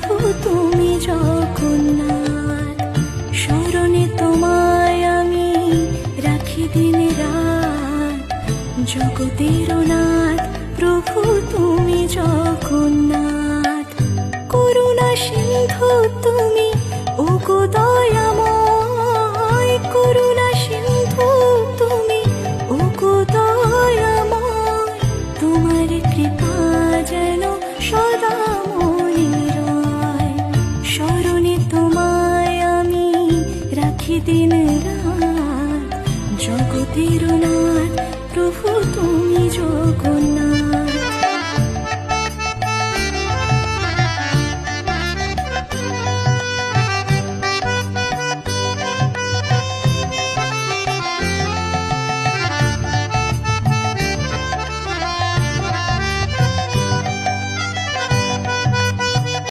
প্রভু তুমি জগন্নাথ। স্মরণে তোমায় আমি রাখি দিন রাত, জগতের নাথ প্রভু তুমি জগন্নাথ। করুণা সিন্ধু তুমি ওগো দয়াময়, করুণা সিন্ধু তুমি ওগো দয়াময়। তোমার কৃপা যেন সদা মনে রয়, স্মরণে তোমায় আমি রাখি দিন রাত, জগতের নাথ প্রভু তুমি জগন্নাথ।